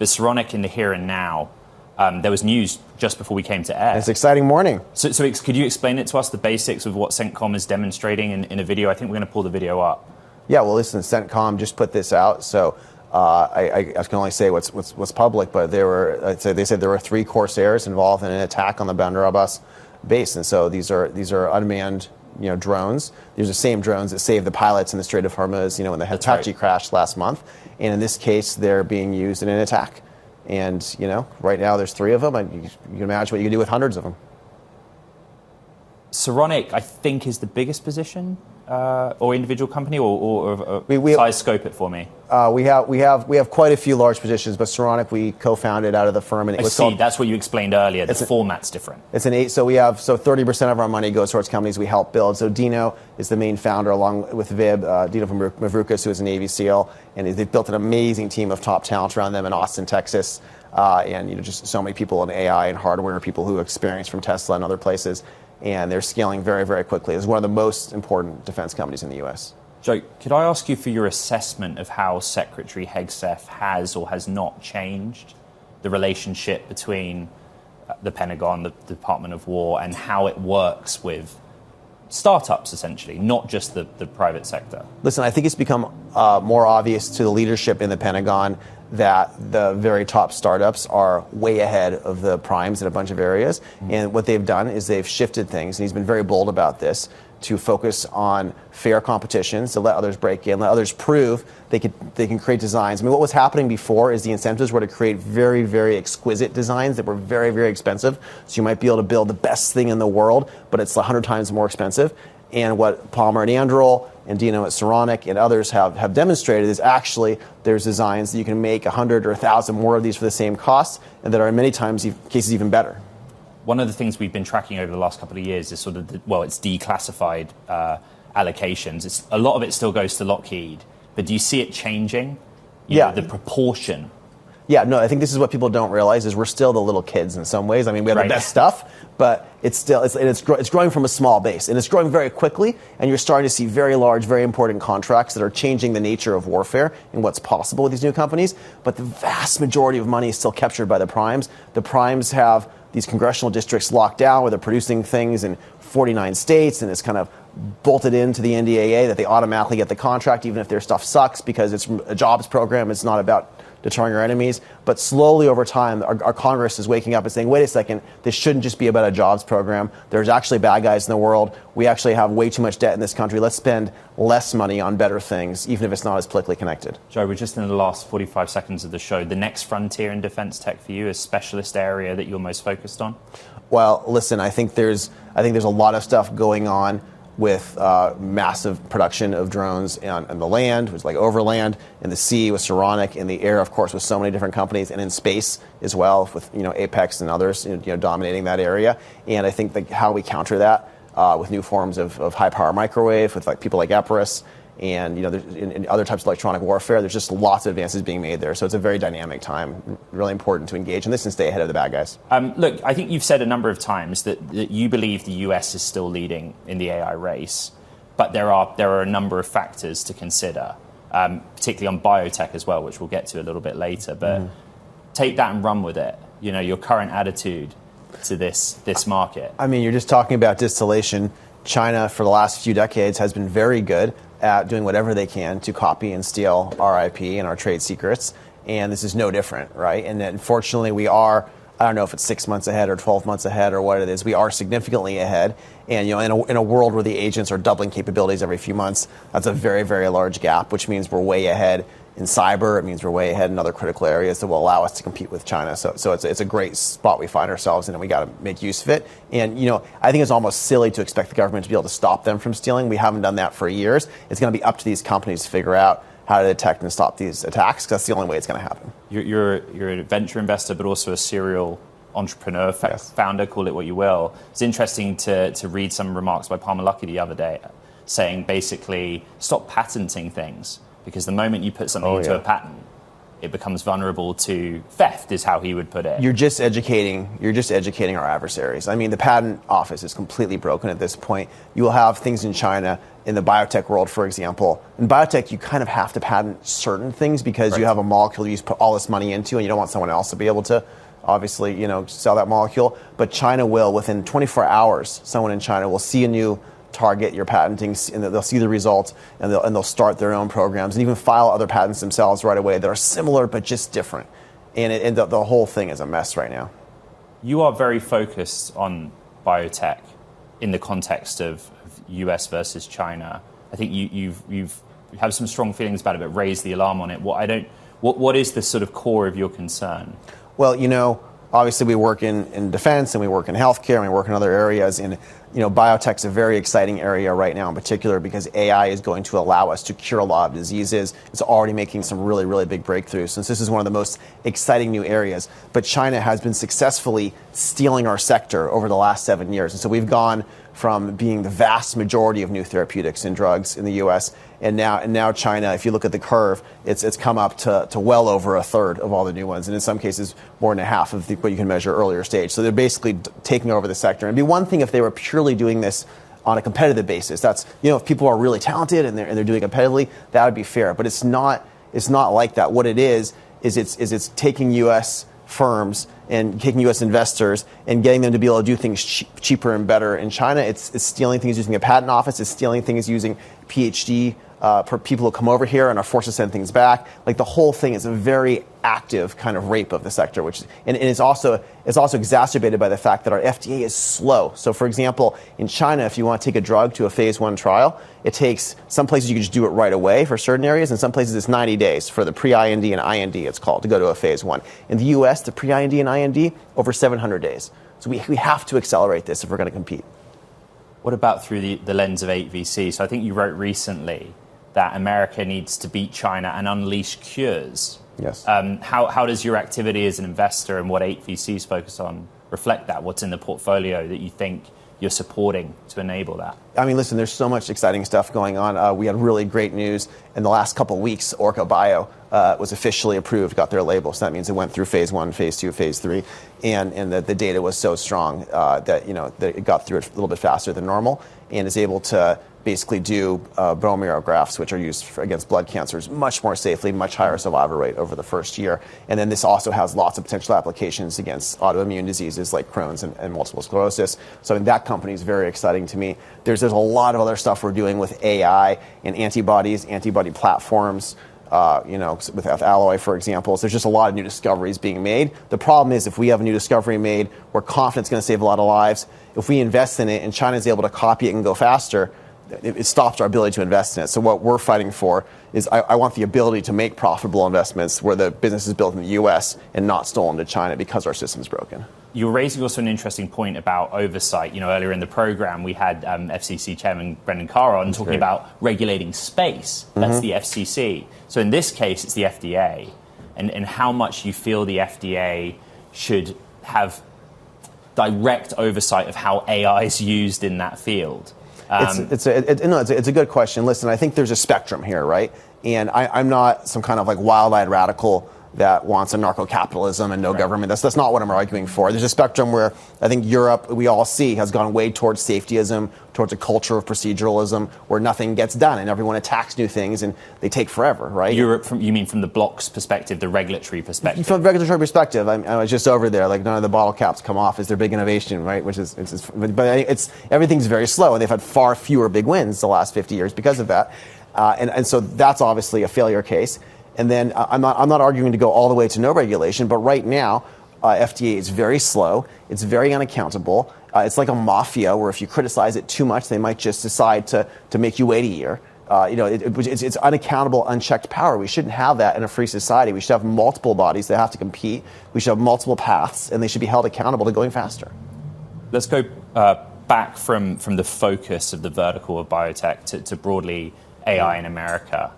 The Saronic in the here and now, there was news just before we came to air. It's an exciting morning. So could you explain it to us, the basics of what CENTCOM is demonstrating in a video? I think we're going to pull the video up. Yeah, well, listen, CENTCOM just put this out, so I can only say what's public, but they said there were 3 Corsairs involved in an attack on the Bandar Abbas base, and so these are unmanned drones. These are the same drones that saved the pilots in the Strait of Hormuz, when the Hitachi crashed last month. And in this case, they're being used in an attack. And, right now there's 3 of them, and you can imagine what you can do with hundreds of them. Saronic, I think, is the biggest position or individual company, or size scope it for me. We have quite a few large positions, but Saronic we co-founded out of the firm, and that's what you explained earlier. The format's different. It's an 8. So 30% of our money goes towards companies we help build. So Dino is the main founder, along with Vib, Dino from Mavrukas, who is a Navy SEAL, and they've built an amazing team of top talent around them in Austin, Texas, and just so many people in AI and hardware, people who experience from Tesla and other places. And they're scaling very, very quickly. It's one of the most important defense companies in the U.S. Joe, could I ask you for your assessment of how Secretary Hegseth has or has not changed the relationship between the Pentagon, the Department of War, and how it works with startups, essentially, not just the private sector? Listen, I think it's become more obvious to the leadership in the Pentagon that the very top startups are way ahead of the primes in a bunch of areas. And what they've done is they've shifted things, and he's been very bold about this, to focus on fair competitions, to let others break in, let others prove they can create designs. I mean, what was happening before is the incentives were to create very, very exquisite designs that were very, very expensive. So you might be able to build the best thing in the world, but it's 100 times more expensive. And what Palmer and Androl and Dino at Saronic and others have demonstrated is actually there's designs that you can make 100 or 1,000 more of these for the same cost, and that are in many cases even better. One of the things we've been tracking over the last couple of years is sort of, it's declassified allocations. A lot of it still goes to Lockheed, but do you see it changing? The proportion? Yeah, no, I think this is what people don't realize is we're still the little kids in some ways. I mean, we have the best stuff, but it's growing from a small base, and it's growing very quickly, and you're starting to see very large, very important contracts that are changing the nature of warfare and what's possible with these new companies. But the vast majority of money is still captured by the primes. The primes have these congressional districts locked down where they're producing things in 49 states, and it's kind of bolted into the NDAA that they automatically get the contract even if their stuff sucks because it's a jobs program. It's not about deterring our enemies. But slowly over time, our Congress is waking up and saying, wait a second, this shouldn't just be about a jobs program. There's actually bad guys in the world. We actually have way too much debt in this country. Let's spend less money on better things, even if it's not as politically connected. Joe, we're just in the last 45 seconds of the show. The next frontier in defense tech for you, a specialist area that you're most focused on? Well, listen, I think there's a lot of stuff going on with massive production of drones on the land, which is like overland, in the sea with Saronic, in the air, of course, with so many different companies, and in space as well, with Apex and others dominating that area. And I think how we counter that with new forms of high power microwave, with people like Epirus, and in other types of electronic warfare, there's just lots of advances being made there. So it's a very dynamic time, really important to engage in this and stay ahead of the bad guys. Look, I think you've said a number of times that you believe the US is still leading in the AI race, but there are a number of factors to consider, particularly on biotech as well, which we'll get to a little bit later. But take that and run with it. Your current attitude to this market. I mean, you're just talking about distillation. China, for the last few decades, has been very good at doing whatever they can to copy and steal our IP and our trade secrets. And this is no different, right? And unfortunately, we are, I don't know if it's 6 months ahead or 12 months ahead or what it is, we are significantly ahead. And in a world where the agents are doubling capabilities every few months, that's a very, very large gap, which means we're way ahead in cyber. It means we're way ahead in other critical areas that will allow us to compete with China. So it's a great spot we find ourselves in, and we got to make use of it. And I think it's almost silly to expect the government to be able to stop them from stealing. We haven't done that for years. It's going to be up to these companies to figure out how to detect and stop these attacks, because that's the only way it's going to happen. You're a venture investor, but also a serial entrepreneur, founder, call it what you will. It's interesting to read some remarks by Palmer Luckey the other day, saying basically stop patenting things. Because the moment you put something into a patent, it becomes vulnerable to theft, is how he would put it. You're just educating our adversaries. I mean, the patent office is completely broken at this point. You will have things in China, in the biotech world, for example. In biotech, you kind of have to patent certain things because you have a molecule you put all this money into, and you don't want someone else to be able to, obviously, sell that molecule. But China will, within 24 hours, someone in China will see a new target you're patenting, and they'll see the results, and they'll start their own programs and even file other patents themselves right away that are similar but just different. And the whole thing is a mess right now. You are very focused on biotech in the context of US versus China. I think you have some strong feelings about it, but raise the alarm on it. What is the sort of core of your concern? Well, obviously we work in defense and we work in healthcare and we work in other areas. And biotech's a very exciting area right now in particular because AI is going to allow us to cure a lot of diseases. It's already making some really, really big breakthroughs since this is one of the most exciting new areas. But China has been successfully stealing our sector over the last 7 years. And so we've gone from being the vast majority of new therapeutics and drugs in the U.S. And now China, if you look at the curve, it's come up to well over a third of all the new ones, and in some cases more than a half of what you can measure earlier stage. So they're basically taking over the sector. And it'd be one thing if they were purely doing this on a competitive basis. That's if people are really talented and they're doing it competitively, that would be fair. But it's not like that. What it is it's taking U.S. firms and taking U.S. investors and getting them to be able to do things cheaper and better in China. It's stealing things using a patent office. It's stealing things using PhD for people who come over here and are forced to send things back. Like the whole thing is a very active kind of rape of the sector, and it's also exacerbated by the fact that our FDA is slow. So, for example, in China, if you want to take a drug to a phase 1 trial, it takes some places you can just do it right away for certain areas, and some places it's 90 days for the pre-IND and IND. It's called to go to a phase 1. In the U.S., the pre-IND and IND over 700 days. So we have to accelerate this if we're going to compete. What about through the lens of 8VC? So I think you wrote recently that America needs to beat China and unleash cures. Yes. How does your activity as an investor and what 8VCs focus on reflect that? What's in the portfolio that you think you're supporting to enable that? I mean, listen, there's so much exciting stuff going on. We had really great news in the last couple of weeks. Orca Bio was officially approved, got their label. So that means it went through phase 1, phase 2, phase 3, and that the data was so strong that it got through it a little bit faster than normal and is able to basically do bone marrow grafts, which are used against blood cancers, much more safely, much higher survival rate over the first year. And then this also has lots of potential applications against autoimmune diseases like Crohn's and multiple sclerosis. So that company is very exciting to me. There's a lot of other stuff we're doing with AI and antibodies, antibody platforms, with alloy, for example. So there's just a lot of new discoveries being made. The problem is if we have a new discovery made, we're confident it's going to save a lot of lives. If we invest in it and China is able to copy it and go faster, it stops our ability to invest in it. So what we're fighting for is I want the ability to make profitable investments where the business is built in the U.S. and not stolen to China because our system's broken. You're raising also an interesting point about oversight. Earlier in the program, we had FCC Chairman Brendan Carr on talking about regulating space. That's the FCC. So in this case, it's the FDA. And how much you feel the FDA should have direct oversight of how AI is used in that field. It's a good question. Listen, I think there's a spectrum here, right? And I'm not some kind of like wild-eyed radical that wants anarcho-capitalism and no government. That's not what I'm arguing for. There's a spectrum where I think Europe, we all see, has gone way towards safetyism, towards a culture of proceduralism where nothing gets done and everyone attacks new things and they take forever, right? Europe, you mean from the bloc's perspective, the regulatory perspective? From the regulatory perspective, I was just over there. Like none of the bottle caps come off is their big innovation, right? But everything's very slow, and they've had far fewer big wins the last 50 years because of that. And so that's obviously a failure case. And then I'm not arguing to go all the way to no regulation, but right now, FDA is very slow. It's very unaccountable. It's like a mafia where if you criticize it too much, they might just decide to make you wait a year. It's unaccountable, unchecked power. We shouldn't have that in a free society. We should have multiple bodies that have to compete. We should have multiple paths, and they should be held accountable to going faster. Let's go back from the focus of the vertical of biotech to broadly AI in America.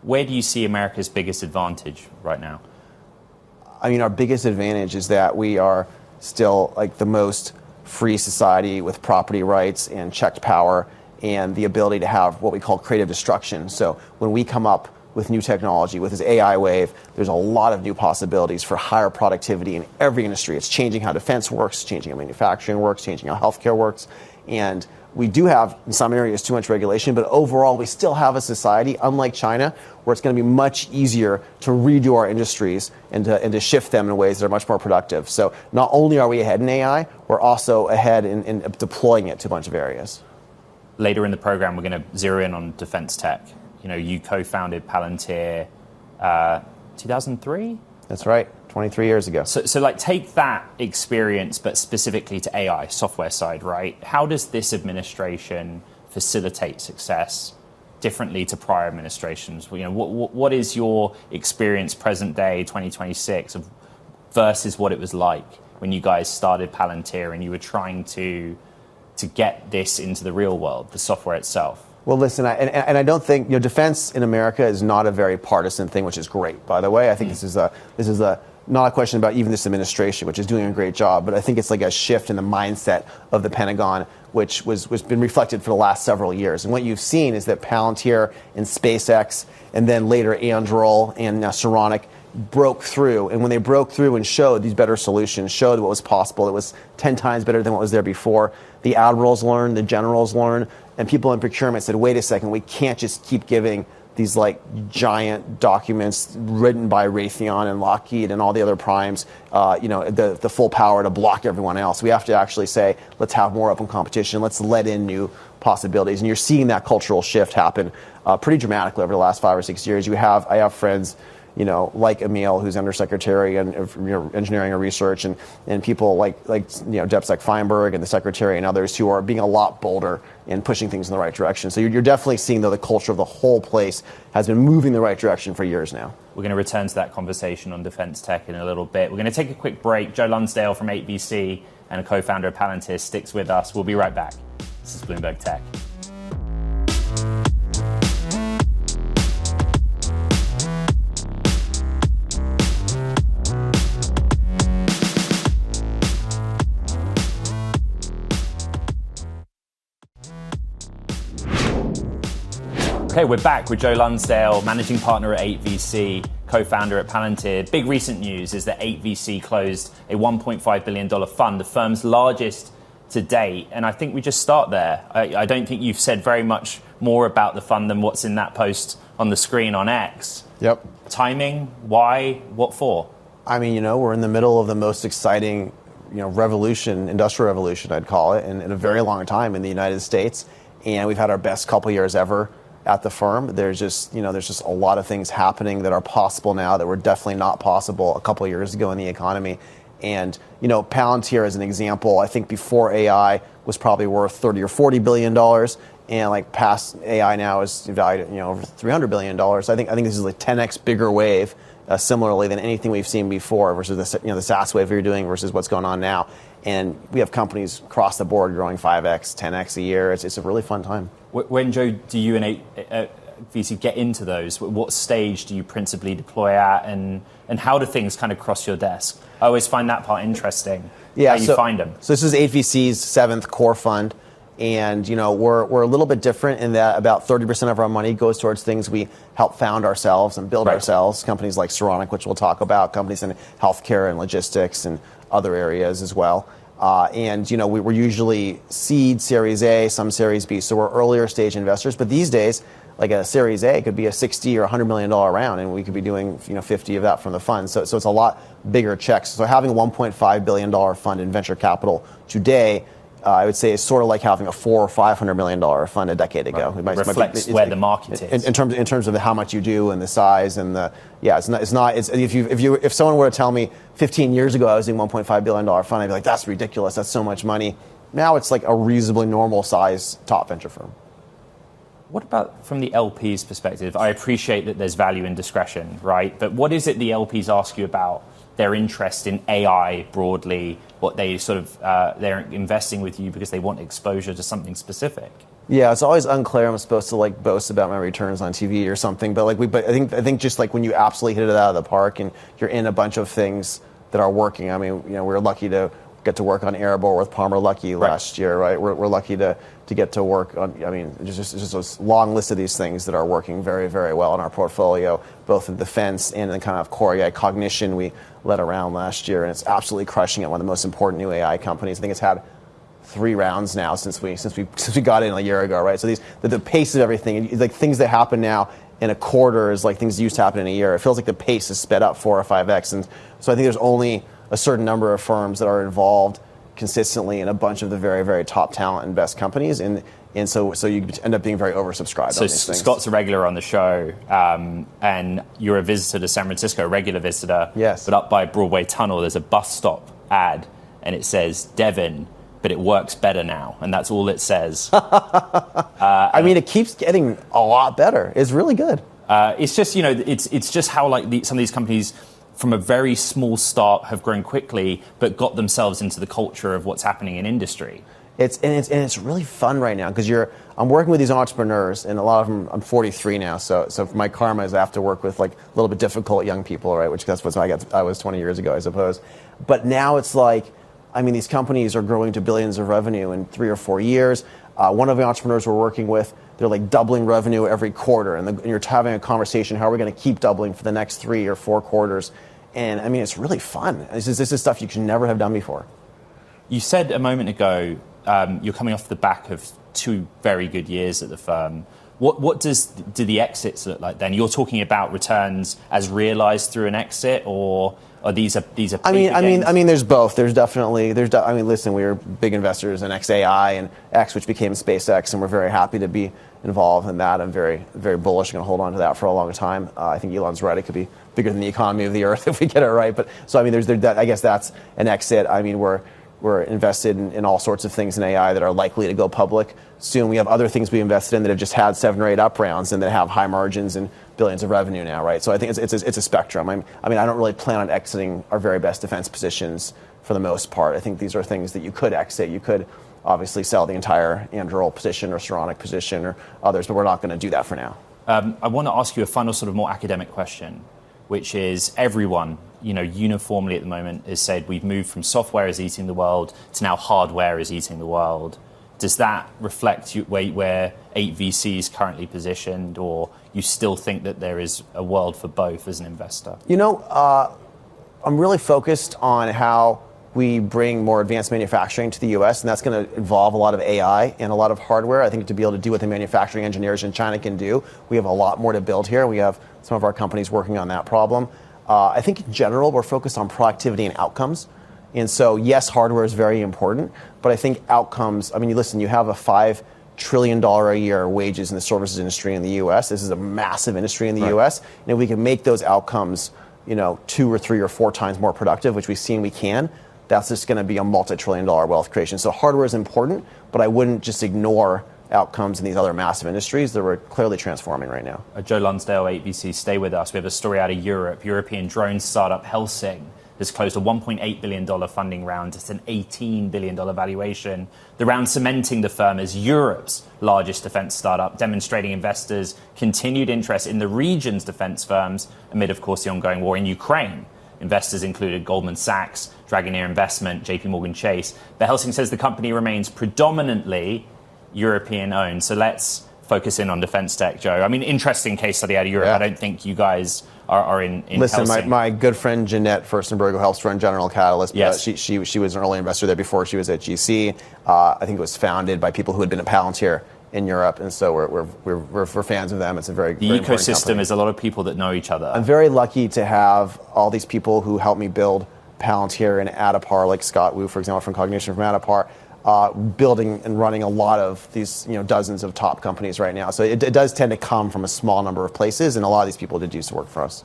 Where do you see America's biggest advantage right now? I mean, our biggest advantage is that we are still like the most free society with property rights and checked power and the ability to have what we call creative destruction. So when we come up with new technology, with this AI wave, there's a lot of new possibilities for higher productivity in every industry. It's changing how defense works, changing how manufacturing works, changing how healthcare works. And we do have, in some areas, too much regulation, but overall, we still have a society, unlike China, where it's going to be much easier to redo our industries and to shift them in ways that are much more productive. So not only are we ahead in AI, we're also ahead in deploying it to a bunch of areas. Later in the program, we're going to zero in on defense tech. You co-founded Palantir 2003? That's right, 23 years ago. So take that experience, but specifically to AI, software side, right? How does this administration facilitate success differently to prior administrations? What is your experience present day, 2026, versus what it was like when you guys started Palantir and you were trying to get this into the real world, the software itself? Well, listen, I don't think defense in America is not a very partisan thing, which is great. By the way, I think this is not a question about even this administration, which is doing a great job, but I think it's like a shift in the mindset of the Pentagon, which was been reflected for the last several years. And what you've seen is that Palantir and SpaceX, and then later Anduril and Saronic broke through. And when they broke through and showed these better solutions, showed what was possible, it was 10 times better than what was there before. The admirals learned, the generals learned, and people in procurement said, wait a second, we can't just keep giving these giant documents written by Raytheon and Lockheed and all the other primes, the full power to block everyone else. We have to actually say, let's have more open competition. Let's let in new possibilities. And you're seeing that cultural shift happen pretty dramatically over the last 5 or 6 years. I have friends, like Emil, who's undersecretary and engineering and research, and people like DepSec Feinberg and the secretary and others who are being a lot bolder in pushing things in the right direction. So you're definitely seeing the culture of the whole place has been moving in the right direction for years now. We're going to return to that conversation on defense tech in a little bit. We're going to take a quick break. Joe Lonsdale from 8VC and a co-founder of Palantir sticks with us. We'll be right back. This is Bloomberg Tech. Okay, we're back with Joe Lonsdale, managing partner at 8VC, co-founder at Palantir. Big recent news is that 8VC closed a $1.5 billion fund, the firm's largest to date. And I think we just start there. I don't think you've said very much more about the fund than what's in that post on the screen on X. Yep. Timing, why, what for? I mean, we're in the middle of the most exciting, revolution, industrial revolution, I'd call it, in a very long time in the United States. And we've had our best couple years ever at the firm. There's just a lot of things happening that are possible now that were definitely not possible a couple of years ago in the economy. And Palantir, as an example, I think before AI was probably worth 30 or 40 billion dollars, and past AI now is valued at over 300 billion dollars. I think this is a 10x bigger wave, similarly than anything we've seen before, versus the SaaS wave you're doing versus what's going on now. And we have companies across the board growing 5x, 10x a year. It's a really fun time. When, Joe, do you and VC get into those? What stage do you principally deploy at, and how do things kind of cross your desk? I always find that part interesting. Yeah, how you find them. So this is 8VC's 7th core fund, and we're a little bit different in that about 30% of our money goes towards things we help found ourselves and build ourselves. Companies like Saronic, which we'll talk about, companies in healthcare and logistics and other areas as well. We're usually seed, Series A, some Series B, so we're earlier stage investors. But these days, like a Series A could be a $60 or $100 million round, and we could be doing 50 of that from the fund. So it's a lot bigger checks. So having a $1.5 billion fund in venture capital today, I would say, is sort of like having a $400 or $500 million fund a decade ago. Right. It reflects where the market is in terms of how much you do and the size and if someone were to tell me 15 years ago I was doing $1.5 billion fund, I'd be like, that's ridiculous. That's so much money. Now it's like a reasonably normal size top venture firm. What about from the LP's perspective? I appreciate that there's value in discretion, right? But what is it the LPs ask you about their interest in AI broadly, what they they're investing with you because they want exposure to something specific? Yeah, it's always unclear. I'm supposed to boast about my returns on TV or something, but I think just when you absolutely hit it out of the park and you're in a bunch of things that are working. I mean, we're lucky to get to work on Addepar with Palmer Luckey last year, right? We're lucky to get to work on, I mean, just a long list of these things that are working very, very well in our portfolio, both in defense and in kind of core AI cognition. We led around last year, and it's absolutely crushing it. One of the most important new AI companies. I think it's had 3 rounds now since we got in a year ago, right? So the pace of everything, like things that happen now in a quarter is like things that used to happen in a year. It feels like the pace is sped up 4 or 5x, and so I think there's only a certain number of firms that are involved consistently in a bunch of the very, very top talent and best companies, and so you end up being very oversubscribed. So on these things. Scott's a regular on the show, and you're a visitor to San Francisco, a regular visitor. Yes. But up by Broadway Tunnel, there's a bus stop ad, and it says Devon, but it works better now, and that's all it says. I mean, it keeps getting a lot better. It's really good. It's just, you know, it's just how like some of these companies from a very small start have grown quickly, but got themselves into the culture of what's happening in industry. It's really fun right now because I'm working with these entrepreneurs, and a lot of them. I'm 43 now, so my karma is I have to work with like a little bit difficult young people, right? Which that's what I was 20 years ago, I suppose. But now it's like, I mean, these companies are growing to billions of revenue in 3 or 4 years. One of the entrepreneurs we're working with, they're like doubling revenue every quarter, and you're having a conversation. How are we going to keep doubling for the next 3 or 4 quarters? And I mean, it's really fun. This is stuff you can never have done before. You said a moment ago you're coming off the back of 2 very good years at the firm. What do the exits look like then? You're talking about returns as realized through an exit, or these are I mean, there's both. I mean, listen, we were big investors in XAI and X, which became SpaceX, and we're very happy to be involved in that. I'm very, very bullish. I'm going to hold on to that for a long time. I think Elon's right. It could be bigger than the economy of the Earth if we get it right. But so I mean, I guess that's an exit. I mean, we're invested in all sorts of things in AI that are likely to go public soon. We have other things we invested in that have just had 7 or 8 up rounds and that have high margins and billions of revenue now, right? So I think it's a spectrum. I mean, I don't really plan on exiting our very best defense positions for the most part. I think these are things that you could exit. You could obviously sell the entire Anduril position or Saronic position or others, but we're not going to do that for now. I want to ask you a final sort of more academic question, which is everyone, you know, uniformly at the moment has said we've moved from software is eating the world to now hardware is eating the world. Does that reflect where 8VC is currently positioned, or you still think that there is a world for both as an investor? You know, I'm really focused on how we bring more advanced manufacturing to the U.S., and that's going to involve a lot of AI and a lot of hardware. I think to be able to do what the manufacturing engineers in China can do, we have a lot more to build here. We have some of our companies working on that problem. I think in general, we're focused on productivity and outcomes. And so, yes, hardware is very important, but I think outcomes, I mean, listen, you have a $5 trillion a year wages in the services industry in the U.S. This is a massive industry in the U.S. And if we can make those outcomes, you know, 2 or 3 or 4 times more productive, which we've seen we can, that's just going to be a multi-trillion-dollar wealth creation. So hardware is important, but I wouldn't just ignore outcomes in these other massive industries that we're clearly transforming right now. Joe Lonsdale, 8VC, stay with us. We have a story out of Europe. European drone startup Helsing has closed a $1.8 billion funding round. It's an $18 billion valuation. The round cementing the firm as Europe's largest defense startup, demonstrating investors' continued interest in the region's defense firms amid, of course, the ongoing war in Ukraine. Investors included Goldman Sachs, Dragoneer Investment, JP Morgan Chase. But Helsing says the company remains predominantly European-owned. So let's focus in on defense tech, Joe. I mean, interesting case study out of Europe. Yeah. I don't think you guys are in Listen, Helsing. my good friend Jeanette Furstenberg, who helps run General Catalyst, yes. She was an early investor there before she was at GC. I think it was founded by people who had been at Palantir in Europe, and so we're fans of them. It's a very the very ecosystem is a lot of people that know each other. I'm very lucky to have all these people who helped me build Palantir and Addepar, like Scott Wu, for example, from Cognition from Addepar, building and running a lot of these, dozens of top companies right now. So it does tend to come from a small number of places, and a lot of these people did used to work for us.